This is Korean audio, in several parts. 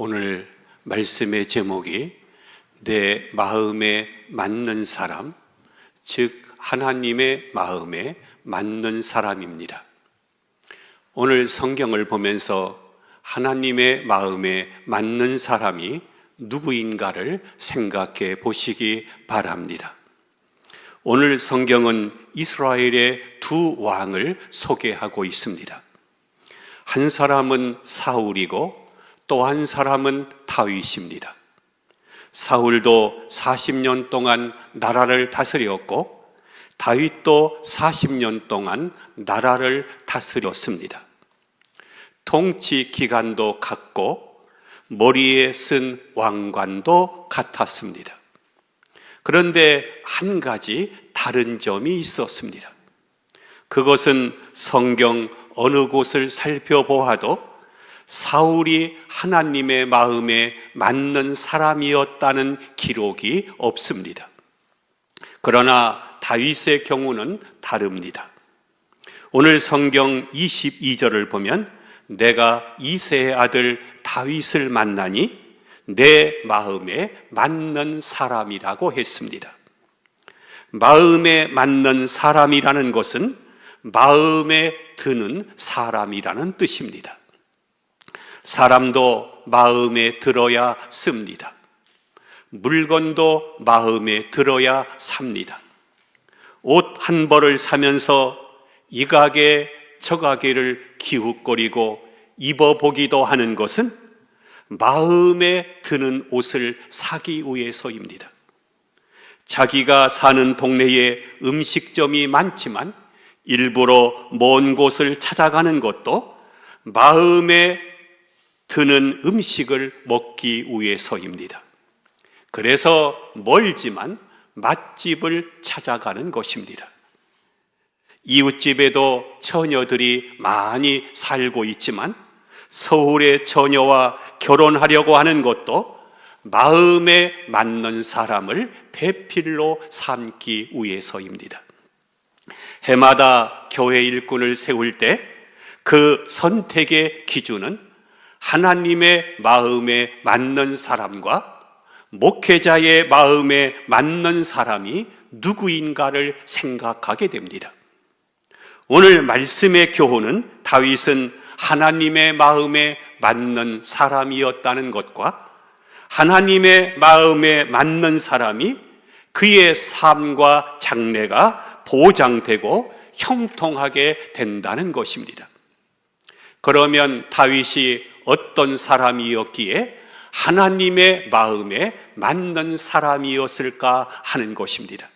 오늘 말씀의 제목이 내 마음에 맞는 사람, 즉 하나님의 마음에 맞는 사람입니다. 오늘 성경을 보면서 하나님의 마음에 맞는 사람이 누구인가를 생각해 보시기 바랍니다. 오늘 성경은 이스라엘의 두 왕을 소개하고 있습니다. 한 사람은 사울이고 또 한 사람은 다윗입니다. 사울도 40년 동안 나라를 다스렸고 다윗도 40년 동안 나라를 다스렸습니다. 통치 기간도 같고 머리에 쓴 왕관도 같았습니다. 그런데 한 가지 다른 점이 있었습니다. 그것은 성경 어느 곳을 살펴보아도 사울이 하나님의 마음에 맞는 사람이었다는 기록이 없습니다. 그러나 다윗의 경우는 다릅니다. 오늘 성경 22절을 보면 내가 이새의 아들 다윗을 만나니 내 마음에 맞는 사람이라고 했습니다. 마음에 맞는 사람이라는 것은 마음에 드는 사람이라는 뜻입니다. 사람도 마음에 들어야 씁니다. 물건도 마음에 들어야 삽니다. 옷 한 벌을 사면서 이 가게 저 가게를 기웃거리고 입어보기도 하는 것은 마음에 드는 옷을 사기 위해서입니다. 자기가 사는 동네에 음식점이 많지만 일부러 먼 곳을 찾아가는 것도 마음에 드는 음식을 먹기 위해서입니다. 그래서 멀지만 맛집을 찾아가는 것입니다. 이웃집에도 처녀들이 많이 살고 있지만 서울의 처녀와 결혼하려고 하는 것도 마음에 맞는 사람을 배필로 삼기 위해서입니다. 해마다 교회 일꾼을 세울 때 그 선택의 기준은 하나님의 마음에 맞는 사람과 목회자의 마음에 맞는 사람이 누구인가를 생각하게 됩니다. 오늘 말씀의 교훈은 다윗은 하나님의 마음에 맞는 사람이었다는 것과 하나님의 마음에 맞는 사람이 그의 삶과 장래가 보장되고 형통하게 된다는 것입니다. 그러면 다윗이 어떤 사람이었기에 하나님의 마음에 맞는 사람이었을까 하는 것입니다.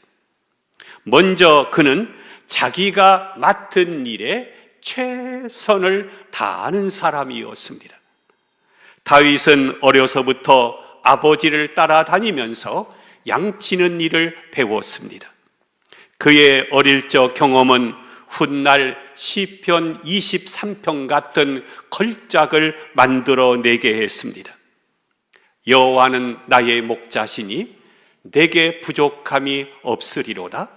먼저 그는 자기가 맡은 일에 최선을 다하는 사람이었습니다. 다윗은 어려서부터 아버지를 따라다니면서 양치는 일을 배웠습니다. 그의 어릴 적 경험은 훗날 시편 23편 같은 걸작을 만들어내게 했습니다. 여호와는 나의 목자시니 내게 부족함이 없으리로다.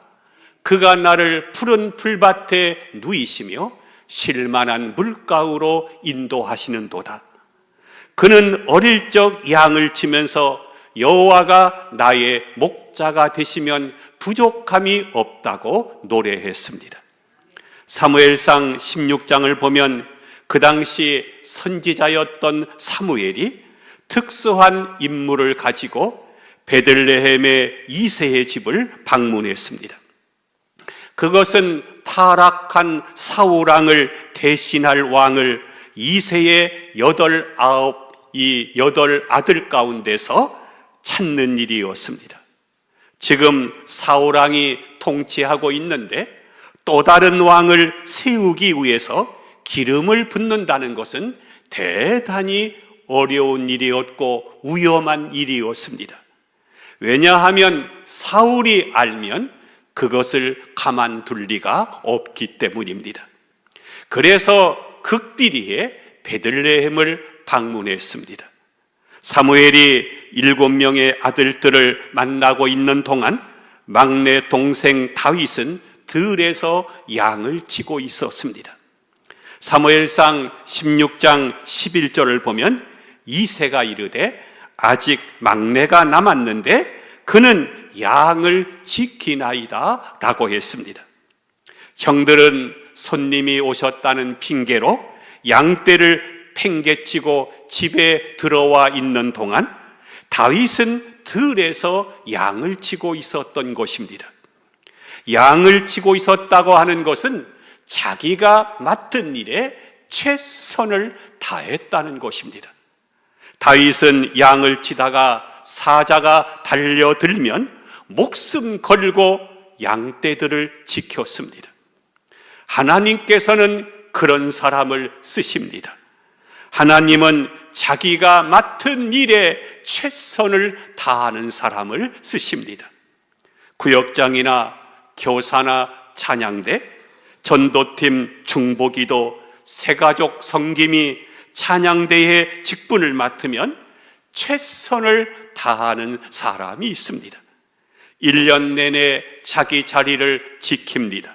그가 나를 푸른 풀밭에 누이시며 쉴만한 물가로 인도하시는도다. 그는 어릴 적 양을 치면서 여호와가 나의 목자가 되시면 부족함이 없다고 노래했습니다. 사무엘상 16장을 보면 그 당시 선지자였던 사무엘이 특수한 임무를 가지고 베들레헴의 이새의 집을 방문했습니다. 그것은 타락한 사울 왕을 대신할 왕을 이새의 여덟 아들 가운데서 찾는 일이었습니다. 지금 사울 왕이 통치하고 있는데 또 다른 왕을 세우기 위해서 기름을 붓는다는 것은 대단히 어려운 일이었고 위험한 일이었습니다. 왜냐하면 사울이 알면 그것을 가만둘 리가 없기 때문입니다. 그래서 극비리에 베들레헴을 방문했습니다. 사무엘이 7명의 아들들을 만나고 있는 동안 막내 동생 다윗은 들에서 양을 치고 있었습니다. 사무엘상 16장 11절을 보면 이새가 이르되 아직 막내가 남았는데 그는 양을 지키나이다 라고 했습니다. 형들은 손님이 오셨다는 핑계로 양떼를 팽개치고 집에 들어와 있는 동안 다윗은 들에서 양을 치고 있었던 것입니다. 양을 치고 있었다고 하는 것은 자기가 맡은 일에 최선을 다했다는 것입니다. 다윗은 양을 치다가 사자가 달려들면 목숨 걸고 양떼들을 지켰습니다. 하나님께서는 그런 사람을 쓰십니다. 하나님은 자기가 맡은 일에 최선을 다하는 사람을 쓰십니다. 구역장이나 교사나 찬양대, 전도팀 중보기도, 새가족 섬김이 찬양대의 직분을 맡으면 최선을 다하는 사람이 있습니다. 1년 내내 자기 자리를 지킵니다.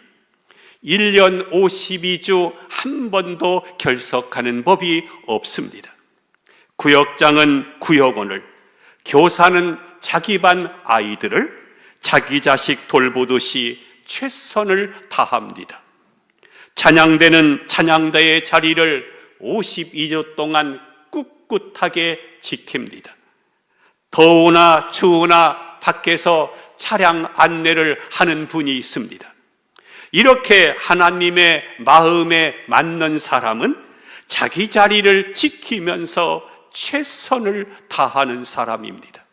1년 52주 한 번도 결석하는 법이 없습니다. 구역장은 구역원을, 교사는 자기 반 아이들을 자기 자식 돌보듯이 최선을 다합니다. 찬양대는 찬양대의 자리를 52주 동안 꿋꿋하게 지킵니다. 더우나 추우나 밖에서 차량 안내를 하는 분이 있습니다. 이렇게 하나님의 마음에 맞는 사람은 자기 자리를 지키면서 최선을 다하는 사람입니다.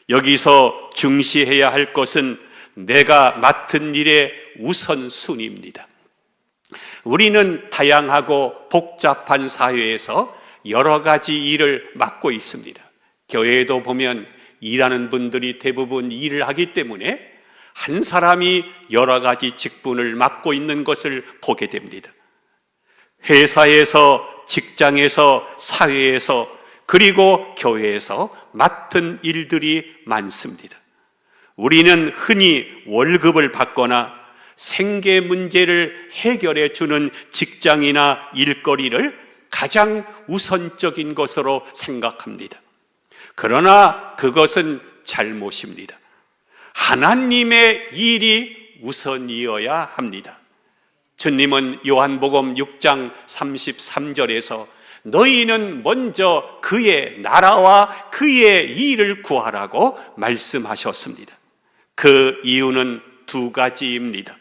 여기서 중시해야 할 것은 내가 맡은 일의 우선순위입니다. 우리는 다양하고 복잡한 사회에서 여러 가지 일을 맡고 있습니다. 교회에도 보면 일하는 분들이 대부분 일을 하기 때문에 한 사람이 여러 가지 직분을 맡고 있는 것을 보게 됩니다. 회사에서, 직장에서, 사회에서, 그리고 교회에서 맡은 일들이 많습니다. 우리는 흔히 월급을 받거나 생계 문제를 해결해 주는 직장이나 일거리를 가장 우선적인 것으로 생각합니다. 그러나 그것은 잘못입니다. 하나님의 일이 우선이어야 합니다. 주님은 요한복음 6장 33절에서 너희는 먼저 그의 나라와 그의 일을 구하라고 말씀하셨습니다. 그 이유는 두 가지입니다.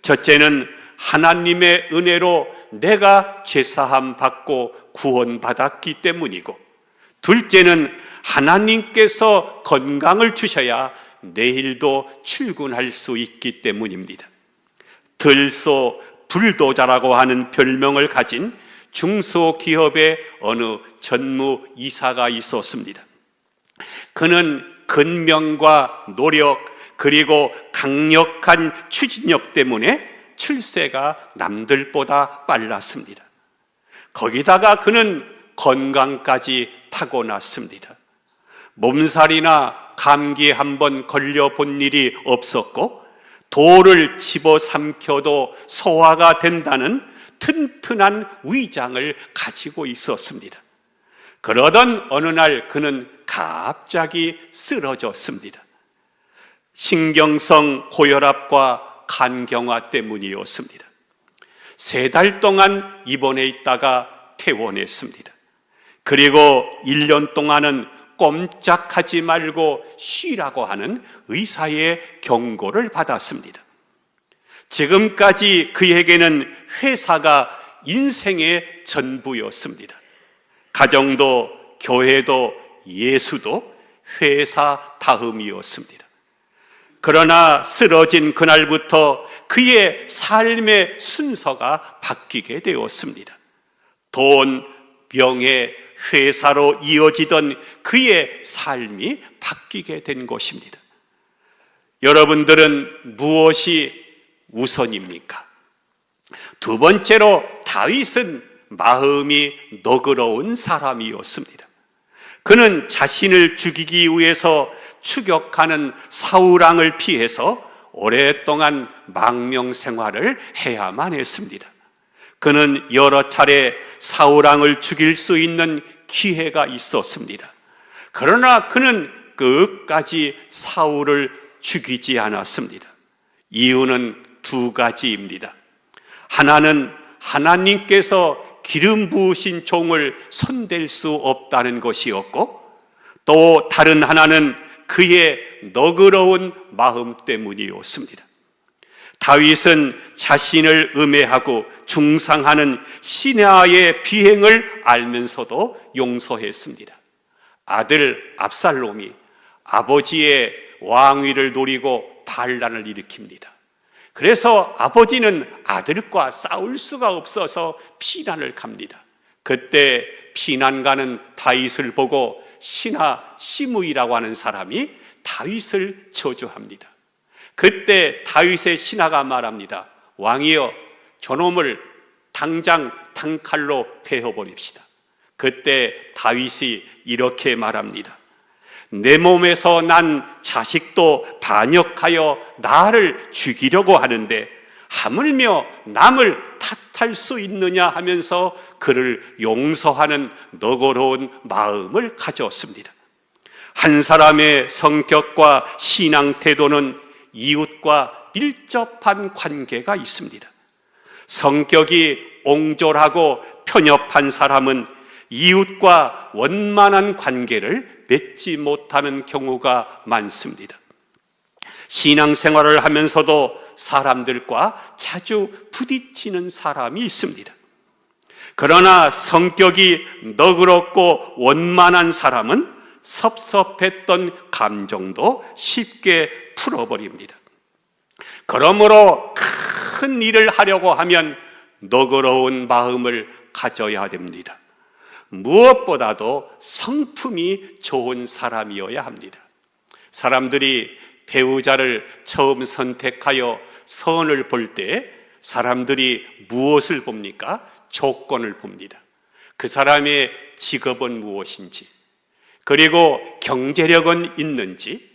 첫째는 하나님의 은혜로 내가 죄사함 받고 구원받았기 때문이고, 둘째는 하나님께서 건강을 주셔야 내일도 출근할 수 있기 때문입니다. 들소 불도자라고 하는 별명을 가진 중소기업의 어느 전무이사가 있었습니다. 그는 근명과 노력 그리고 강력한 추진력 때문에 출세가 남들보다 빨랐습니다. 거기다가 그는 건강까지 타고났습니다. 몸살이나 감기에 한번 걸려본 일이 없었고, 돌을 집어삼켜도 소화가 된다는 튼튼한 위장을 가지고 있었습니다. 그러던 어느 날 그는 갑자기 쓰러졌습니다. 신경성 고혈압과 간경화 때문이었습니다. 3달 동안 입원해 있다가 퇴원했습니다. 그리고 1년 동안은 꼼짝하지 말고 쉬라고 하는 의사의 경고를 받았습니다. 지금까지 그에게는 회사가 인생의 전부였습니다. 가정도 교회도 예수도 회사 다음이었습니다. 그러나 쓰러진 그날부터 그의 삶의 순서가 바뀌게 되었습니다. 돈, 명예, 회사로 이어지던 그의 삶이 바뀌게 된 것입니다. 여러분들은 무엇이 우선입니까? 두 번째로 다윗은 마음이 너그러운 사람이었습니다. 그는 자신을 죽이기 위해서 추격하는 사울왕을 피해서 오랫동안 망명 생활을 해야만 했습니다. 그는 여러 차례 사울왕을 죽일 수 있는 기회가 있었습니다. 그러나 그는 끝까지 사울을 죽이지 않았습니다. 이유는 두 가지입니다. 하나는 하나님께서 기름 부으신 종을 손댈 수 없다는 것이었고, 또 다른 하나는 그의 너그러운 마음 때문이었습니다. 다윗은 자신을 음해하고 중상하는 시내아의 비행을 알면서도 용서했습니다. 아들 압살롬이 아버지의 왕위를 노리고 반란을 일으킵니다. 그래서 아버지는 아들과 싸울 수가 없어서 피난을 갑니다. 그때 피난 가는 다윗을 보고 신하 시므이라고 하는 사람이 다윗을 저주합니다. 그때 다윗의 신하가 말합니다. 왕이여, 저놈을 당장 단칼로 베어버립시다. 그때 다윗이 이렇게 말합니다. 내 몸에서 난 자식도 반역하여 나를 죽이려고 하는데 하물며 남을 탓할 수 있느냐 하면서 그를 용서하는 너그러운 마음을 가졌습니다. 한 사람의 성격과 신앙 태도는 이웃과 밀접한 관계가 있습니다. 성격이 옹졸하고 편협한 사람은 이웃과 원만한 관계를 맺지 못하는 경우가 많습니다. 신앙생활을 하면서도 사람들과 자주 부딪히는 사람이 있습니다. 그러나 성격이 너그럽고 원만한 사람은 섭섭했던 감정도 쉽게 풀어버립니다. 그러므로 큰 일을 하려고 하면 너그러운 마음을 가져야 됩니다. 무엇보다도 성품이 좋은 사람이어야 합니다. 사람들이 배우자를 처음 선택하여 선을 볼 때 사람들이 무엇을 봅니까? 조건을 봅니다. 그 사람의 직업은 무엇인지, 그리고 경제력은 있는지,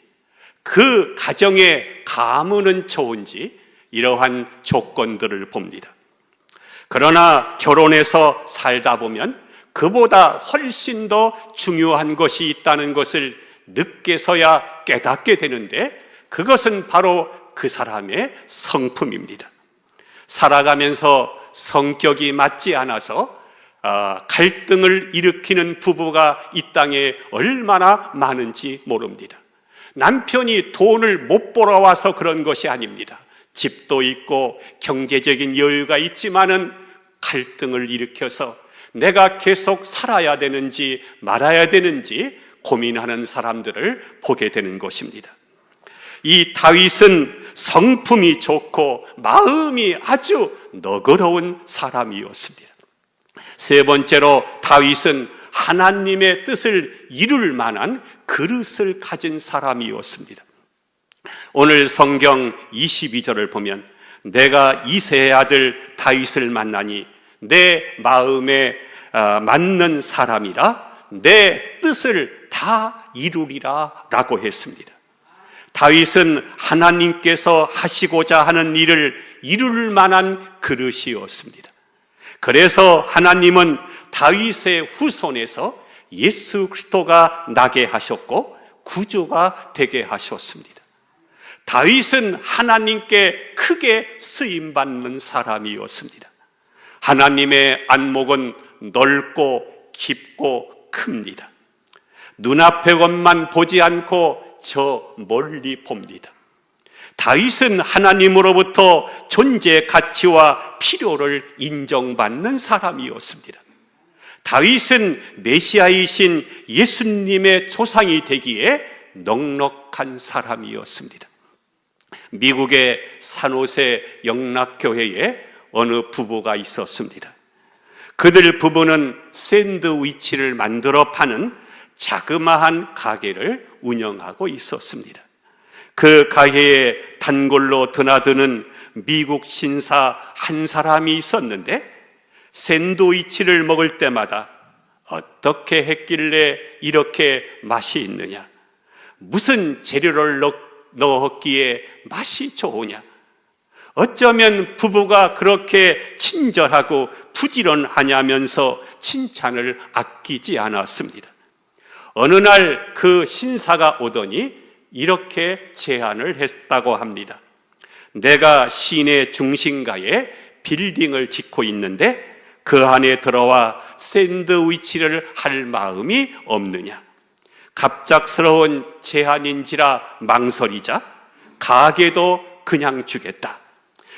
그 가정의 가문은 좋은지, 이러한 조건들을 봅니다. 그러나 결혼해서 살다 보면 그보다 훨씬 더 중요한 것이 있다는 것을 늦게서야 깨닫게 되는데, 그것은 바로 그 사람의 성품입니다. 살아가면서 성격이 맞지 않아서 갈등을 일으키는 부부가 이 땅에 얼마나 많은지 모릅니다. 남편이 돈을 못 벌어와서 그런 것이 아닙니다. 집도 있고 경제적인 여유가 있지만은 갈등을 일으켜서 내가 계속 살아야 되는지 말아야 되는지 고민하는 사람들을 보게 되는 것입니다. 이 다윗은 성품이 좋고 마음이 아주 너그러운 사람이었습니다. 세 번째로 다윗은 하나님의 뜻을 이룰 만한 그릇을 가진 사람이었습니다. 오늘 성경 22절을 보면 내가 이새의 아들 다윗을 만나니 내 마음에 맞는 사람이라 내 뜻을 다 이루리라 라고 했습니다. 다윗은 하나님께서 하시고자 하는 일을 이룰 만한 그릇이었습니다. 그래서 하나님은 다윗의 후손에서 예수 그리스도가 나게 하셨고 구주가 되게 하셨습니다. 다윗은 하나님께 크게 쓰임받는 사람이었습니다. 하나님의 안목은 넓고 깊고 큽니다. 눈앞의 것만 보지 않고 저 멀리 봅니다. 다윗은 하나님으로부터 존재 가치와 필요를 인정받는 사람이었습니다. 다윗은 메시아이신 예수님의 조상이 되기에 넉넉한 사람이었습니다. 미국의 산호세 영락교회에 어느 부부가 있었습니다. 그들 부부는 샌드위치를 만들어 파는 자그마한 가게를 운영하고 있었습니다. 그 가게에 단골로 드나드는 미국 신사 한 사람이 있었는데 샌드위치를 먹을 때마다 어떻게 했길래 이렇게 맛이 있느냐, 무슨 재료를 넣었기에 맛이 좋으냐, 어쩌면 부부가 그렇게 친절하고 부지런하냐면서 칭찬을 아끼지 않았습니다. 어느 날 그 신사가 오더니 이렇게 제안을 했다고 합니다. 내가 시내 중심가에 빌딩을 짓고 있는데 그 안에 들어와 샌드위치를 할 마음이 없느냐? 갑작스러운 제안인지라 망설이자 가게도 그냥 주겠다.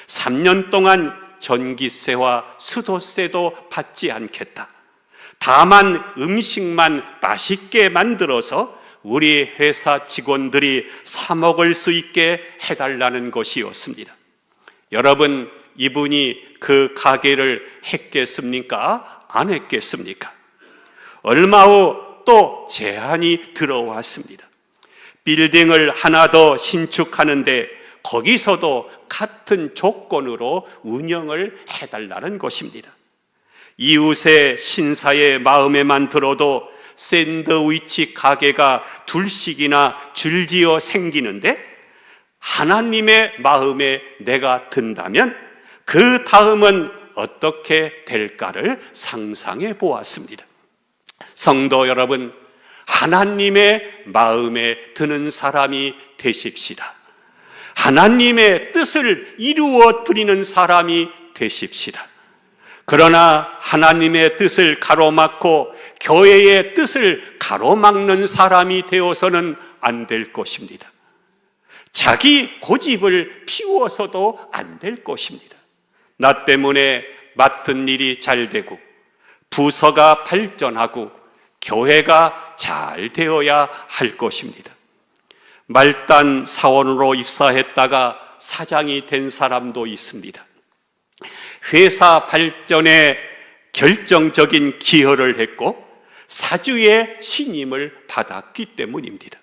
3년 동안 전기세와 수도세도 받지 않겠다. 다만 음식만 맛있게 만들어서 우리 회사 직원들이 사 먹을 수 있게 해달라는 것이었습니다. 여러분, 이분이 그 가게를 했겠습니까? 안 했겠습니까? 얼마 후 또 제안이 들어왔습니다. 빌딩을 하나 더 신축하는데 거기서도 같은 조건으로 운영을 해달라는 것입니다. 이웃의 신사의 마음에만 들어도 샌드위치 가게가 둘씩이나 줄지어 생기는데 하나님의 마음에 내가 든다면 그 다음은 어떻게 될까를 상상해 보았습니다. 성도 여러분, 하나님의 마음에 드는 사람이 되십시다. 하나님의 뜻을 이루어 드리는 사람이 되십시다. 그러나 하나님의 뜻을 가로막고 교회의 뜻을 가로막는 사람이 되어서는 안 될 것입니다. 자기 고집을 피워서도 안 될 것입니다. 나 때문에 맡은 일이 잘 되고 부서가 발전하고 교회가 잘 되어야 할 것입니다. 말단 사원으로 입사했다가 사장이 된 사람도 있습니다. 회사 발전에 결정적인 기여를 했고 사주의 신임을 받았기 때문입니다.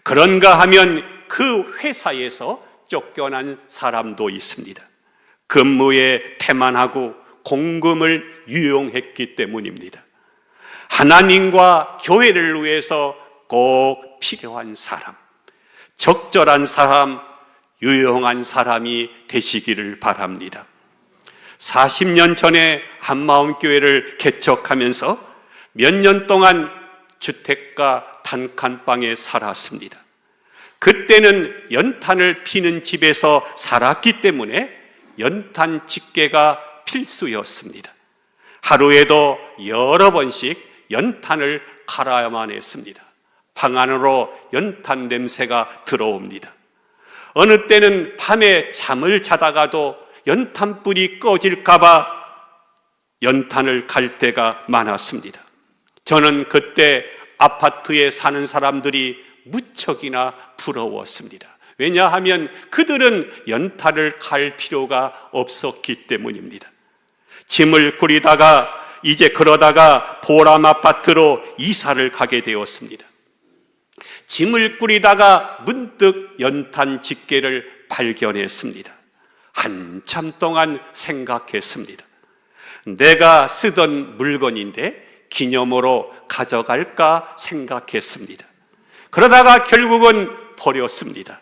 그런가 하면 그 회사에서 쫓겨난 사람도 있습니다. 근무에 태만하고 공금을 유용했기 때문입니다. 하나님과 교회를 위해서 꼭 필요한 사람, 적절한 사람, 유용한 사람이 되시기를 바랍니다. 40년 전에 한마음교회를 개척하면서 몇 년 동안 주택가 단칸방에 살았습니다. 그때는 연탄을 피는 집에서 살았기 때문에 연탄 집게가 필수였습니다. 하루에도 여러 번씩 연탄을 갈아야만 했습니다. 방 안으로 연탄 냄새가 들어옵니다. 어느 때는 밤에 잠을 자다가도 연탄불이 꺼질까 봐 연탄을 갈 때가 많았습니다. 저는 그때 아파트에 사는 사람들이 무척이나 부러웠습니다. 왜냐하면 그들은 연탄을 갈 필요가 없었기 때문입니다. 짐을 꾸리다가 이제 그러다가 보람 아파트로 이사를 가게 되었습니다. 짐을 꾸리다가 문득 연탄 집게를 발견했습니다. 한참 동안 생각했습니다. 내가 쓰던 물건인데 기념으로 가져갈까 생각했습니다. 그러다가 결국은 버렸습니다.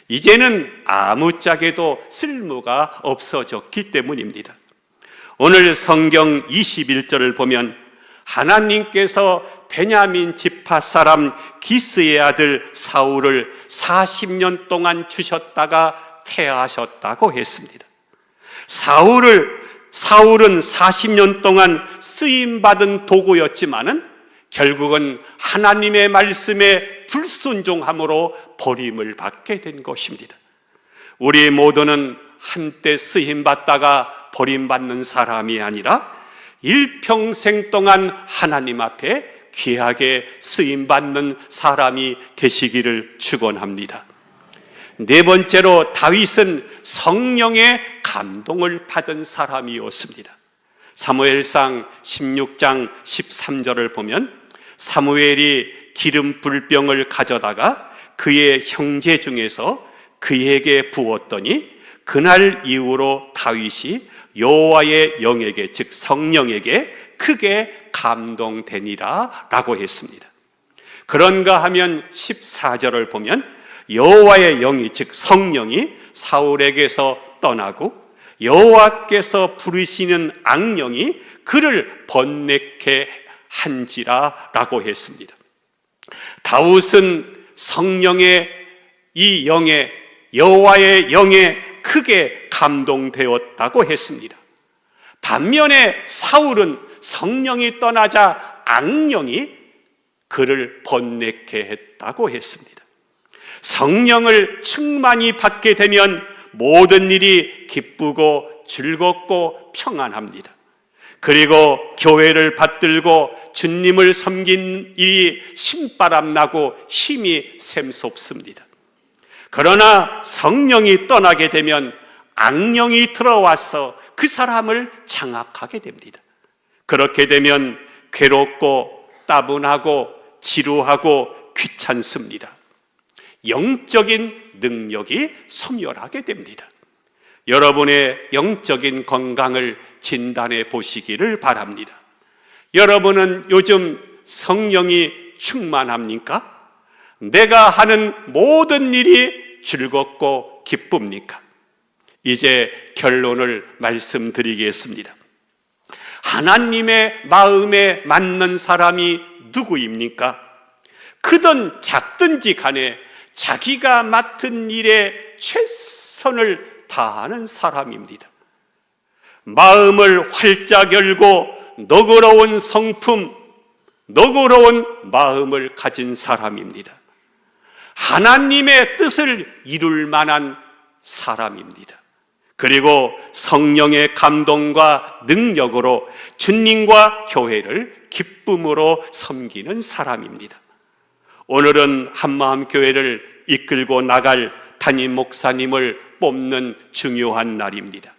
이제는 아무짝에도 쓸모가 없어졌기 때문입니다. 오늘 성경 21절을 보면 하나님께서 베냐민 지파 사람 기스의 아들 사울을 40년 동안 주셨다가 퇴하셨다고 했습니다. 사울은 40년 동안 쓰임받은 도구였지만은 결국은 하나님의 말씀에 불순종함으로 버림을 받게 된 것입니다. 우리 모두는 한때 쓰임받다가 버림받는 사람이 아니라 일평생 동안 하나님 앞에 귀하게 쓰임받는 사람이 되시기를 축원합니다. 네 번째로 다윗은 성령의 감동을 받은 사람이었습니다. 사무엘상 16장 13절을 보면 사무엘이 기름 불병을 가져다가 그의 형제 중에서 그에게 부었더니 그날 이후로 다윗이 여호와의 영에게 즉 성령에게 크게 감동되니라 라고 했습니다. 그런가 하면 14절을 보면 여호와의 영이 즉 성령이 사울에게서 떠나고 여호와께서 부르시는 악령이 그를 번뇌케 한지라라고 했습니다. 다윗은 성령의 이 영에, 여호와의 영에 크게 감동되었다고 했습니다. 반면에 사울은 성령이 떠나자 악령이 그를 번뇌케 했다고 했습니다. 성령을 충만히 받게 되면 모든 일이 기쁘고 즐겁고 평안합니다. 그리고 교회를 받들고 주님을 섬긴 일이 신바람 나고 힘이 샘솟습니다. 그러나 성령이 떠나게 되면 악령이 들어와서 그 사람을 장악하게 됩니다. 그렇게 되면 괴롭고 따분하고 지루하고 귀찮습니다. 영적인 능력이 소멸하게 됩니다. 여러분의 영적인 건강을 진단해 보시기를 바랍니다. 여러분은 요즘 성령이 충만합니까? 내가 하는 모든 일이 즐겁고 기쁩니까? 이제 결론을 말씀드리겠습니다. 하나님의 마음에 맞는 사람이 누구입니까? 크든 작든지 간에 자기가 맡은 일에 최선을 다하는 사람입니다. 마음을 활짝 열고 너그러운 성품, 너그러운 마음을 가진 사람입니다. 하나님의 뜻을 이룰 만한 사람입니다. 그리고 성령의 감동과 능력으로 주님과 교회를 기쁨으로 섬기는 사람입니다. 오늘은 한마음 교회를 이끌고 나갈 담임 목사님을 뽑는 중요한 날입니다.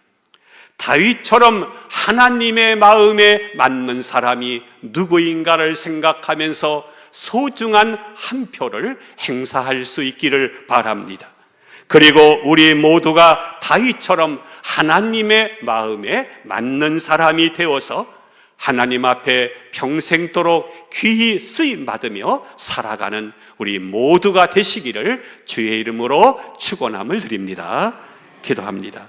다윗처럼 하나님의 마음에 맞는 사람이 누구인가를 생각하면서 소중한 한 표를 행사할 수 있기를 바랍니다. 그리고 우리 모두가 다윗처럼 하나님의 마음에 맞는 사람이 되어서 하나님 앞에 평생도록 귀히 쓰임 받으며 살아가는 우리 모두가 되시기를 주의 이름으로 축원함을 드립니다. 기도합니다.